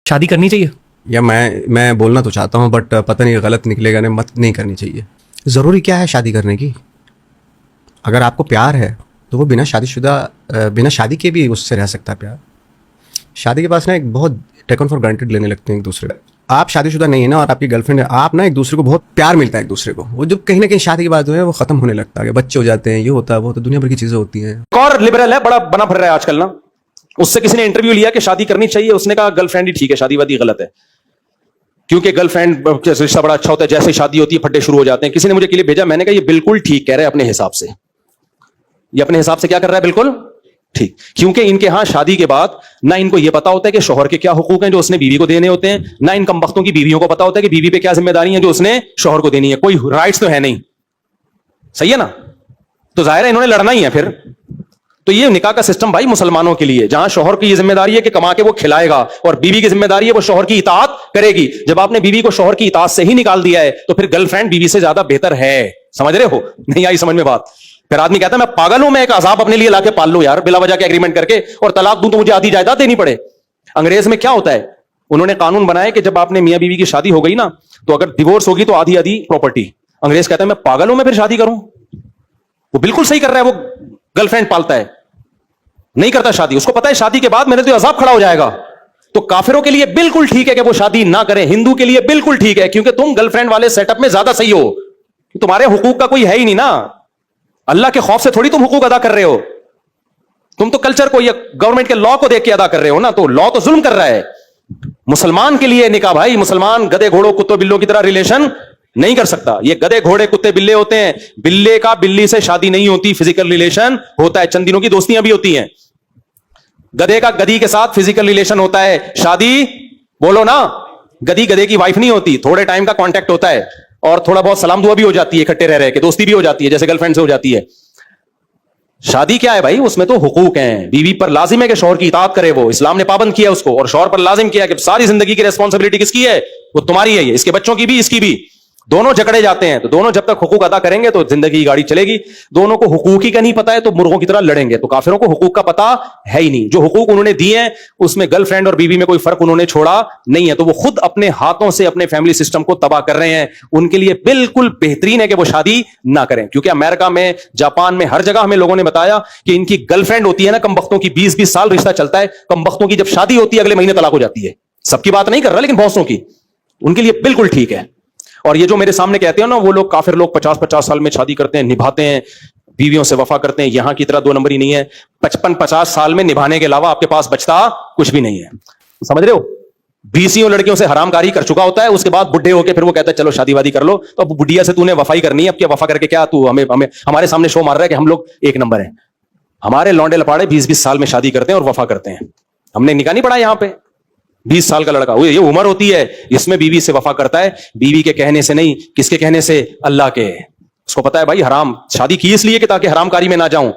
شادی کرنی چاہیے؟ یا میں بولنا تو چاہتا ہوں بٹ پتہ نہیں غلط نکلے گا، نہیں کرنی چاہیے. ضروری کیا ہے شادی کرنے کی؟ اگر آپ کو پیار ہے تو وہ بنا شادی کے بھی اس سے رہ سکتا ہے پیار. شادی کے پاس نا ایک بہت ٹیکن فار گرانٹیڈ لینے لگتے ہیں ایک دوسرے کو. آپ شادی شدہ نہیں ہے نا اور آپ کی گرل فرینڈ ہے، آپ نا ایک دوسرے کو بہت پیار ملتا ہے ایک دوسرے کو. وہ جب کہیں نہ کہیں شادی کے بعد جو ہے وہ ختم ہونے لگتا ہے، بچے ہو جاتے ہیں، یہ ہوتا ہے وہ ہوتا ہے، دنیا بھر کی چیزیں ہوتی ہیں. اور لبرل ہے، بڑا بنا پھر رہا ہے آج کل نا. اس سے کسی نے انٹرویو لیا کہ شادی کرنی چاہیے، اس نے کہا گرل فرینڈ ہی ٹھیک ہے، شادی وادی غلط ہے، کیونکہ گرل فرینڈ رشتہ بڑا اچھا ہوتا ہے، جیسے شادی ہوتی ہے پھٹے شروع ہو جاتے ہیں. کسی نے مجھے کلپ بھیجا، میں نے کہا یہ بالکل ٹھیک کہہ رہے ہیں اپنے حساب سے. یہ اپنے حساب سے کیا کر رہا ہے؟ بالکل ٹھیک. کیونکہ ان کے ہاں شادی کے بعد نہ ان کو یہ پتا ہوتا ہے کہ شوہر کے کیا حقوق ہیں جو اس نے بیوی کو دینے ہوتے ہیں، نہ ان کم بختوں کی بیویوں کو پتا ہوتا ہے کہ بیوی پہ کیا ذمہ داری ہیں جو اس نے شوہر کو دینی ہے. کوئی رائٹس تو ہے نہیں. صحیح ہے نا؟ تو ظاہر ہے انہوں نے لڑنا ہی ہے پھر. تو یہ نکاح کا سسٹم بھائی مسلمانوں کے لیے، جہاں شوہر کی یہ ذمہ داری ہے کہ کما کے وہ کھلائے گا اور بیوی کی ذمہ داری ہے وہ شوہر کی اطاعت کرے گی. جب آپ نے بیوی کو شوہر کی اطاعت سے ہی نکال دیا ہے تو پھر گرل فرینڈ بیوی سے زیادہ بہتر ہے. سمجھ رہے ہو؟ نہیں آئی سمجھ میں بات؟ پھر آدمی کہتا ہے میں پاگل ہوں، میں ایک عذاب اپنے لیے لا کے پال لوں یار بلا وجہ کے ایگریمنٹ کر کے، اور طلاق دوں تو مجھے آدھی جائیداد دینی پڑے. انگریز میں کیا ہوتا ہے، انہوں نے قانون بنایا کہ جب آپ نے میاں بیوی کی شادی ہو گئی نا تو اگر ڈیورس ہوگی تو آدھی آدھی پراپرٹی. انگریز کہتا ہے میں پاگل ہوں میں پھر شادی کروں. وہ بالکل صحیح کر رہا ہے، وہ گرل فرینڈ پالتا ہے، نہیں کرتا شادی. اس کو پتا ہے شادی کے بعد میرے تو عذاب کھڑا ہو جائے گا. تو کافروں کے لیے بالکل ٹھیک ہے کہ وہ شادی نہ کریں، ہندو کے لیے بالکل ٹھیک ہے کیونکہ تم گرل فرینڈ والے سیٹ اپ میں زیادہ صحیح ہو. تمہارے حقوق کا کوئی ہے ہی نہیں نا. اللہ کے خوف سے تھوڑی تم حقوق ادا کر رہے ہو. تم تو کلچر کو یا گورنمنٹ کے لا کو دیکھ کے ادا کر رہے ہو نا. تو لا تو ظلم کر رہا ہے. مسلمان کے لیے نکاح بھائی، مسلمان گدے گھوڑوں کتوں بلوں کی طرح ریلیشن نہیں کر سکتا. یہ گدے گھوڑے کتے بلے ہوتے ہیں. بلے کا بلی سے شادی نہیں ہوتی، فزیکل ریلیشن ہوتا ہے. چند دنوں کی دوستیاں بھی ہوتی ہیں. گدے کا گدی کے ساتھ فزیکل ریلیشن ہوتا ہے. شادی بولو نا، گدی گدے کی وائف نہیں ہوتی. تھوڑے ٹائم کا کانٹیکٹ ہوتا ہے اور تھوڑا بہت سلام دعا بھی ہو جاتی ہے، اکٹھے رہ کے دوستی بھی ہو جاتی ہے جیسے گرل فرینڈ سے ہو جاتی ہے. شادی کیا ہے بھائی؟ اس میں تو حقوق ہیں. بیوی پر لازم ہے کہ شوہر کی اطاعت کرے، وہ اسلام نے پابند کیا اس کو، اور شوہر پر لازم کیا کہ ساری زندگی کی ریسپانسبلٹی کس کی ہے؟ وہ تمہاری ہے. یہ اس کے بچوں کی بھی، اس کی بھی. دونوں جکڑے جاتے ہیں تو دونوں جب تک حقوق ادا کریں گے تو زندگی کی گاڑی چلے گی. دونوں کو حقوق ہی کا نہیں پتا ہے تو مرغوں کی طرح لڑیں گے. تو کافروں کو حقوق کا پتا ہے ہی نہیں. جو حقوق انہوں نے دیے ہیں اس میں گرل فرینڈ اور بیوی میں کوئی فرق انہوں نے چھوڑا نہیں ہے. تو وہ خود اپنے ہاتھوں سے اپنے فیملی سسٹم کو تباہ کر رہے ہیں. ان کے لیے بالکل بہترین ہے کہ وہ شادی نہ کریں. کیونکہ امریکہ میں، جاپان میں، ہر جگہ ہمیں لوگوں نے بتایا کہ ان کی گرل فرینڈ ہوتی ہے نا کم بختوں کی، 20-20 سال رشتہ چلتا ہے. کم بختوں کی جب شادی ہوتی ہے اگلے مہینے طلاق ہو جاتی ہے. سب کی بات نہیں کر رہا لیکن بہتوں کی، ان کے لیے بالکل ٹھیک ہے. اور یہ جو میرے سامنے کہتے ہیں نا وہ لوگ کافر لوگ 50-50 سال میں شادی کرتے ہیں، نبھاتے ہیں، بیویوں سے وفا کرتے ہیں. یہاں کی طرح 2 نمبری نہیں ہے. 55-50 سال میں نبھانے کے علاوہ آپ کے پاس بچتا کچھ بھی نہیں ہے. سمجھ رہے ہو؟ 20 لڑکیوں سے حرام کاری کر چکا ہوتا ہے. اس کے بعد بڈھے ہو کے پھر وہ کہتا ہے چلو شادی وادی کر لو. تو اب بڈھیا سے تو نے وفائی کرنی ہے. اب کیا وفا کر کے کیا تو ہمیں ہمارے سامنے شو مار رہا ہے کہ ہم لوگ 1 نمبر ہیں. ہمارے لونڈے لپاڑے 20-20 سال میں شادی کرتے ہیں اور وفا کرتے ہیں. ہم نے نکاح نہیں پڑھا یہاں پہ. 20 سال کا لڑکا، یہ عمر ہوتی ہے اس میں بیوی سے وفا کرتا ہے. بیوی کے کہنے سے نہیں، کس کے کہنے سے؟ اللہ کے. اس کو پتا ہے بھائی حرام شادی کی اس لیے کہ تاکہ حرام کاری میں نہ جاؤں.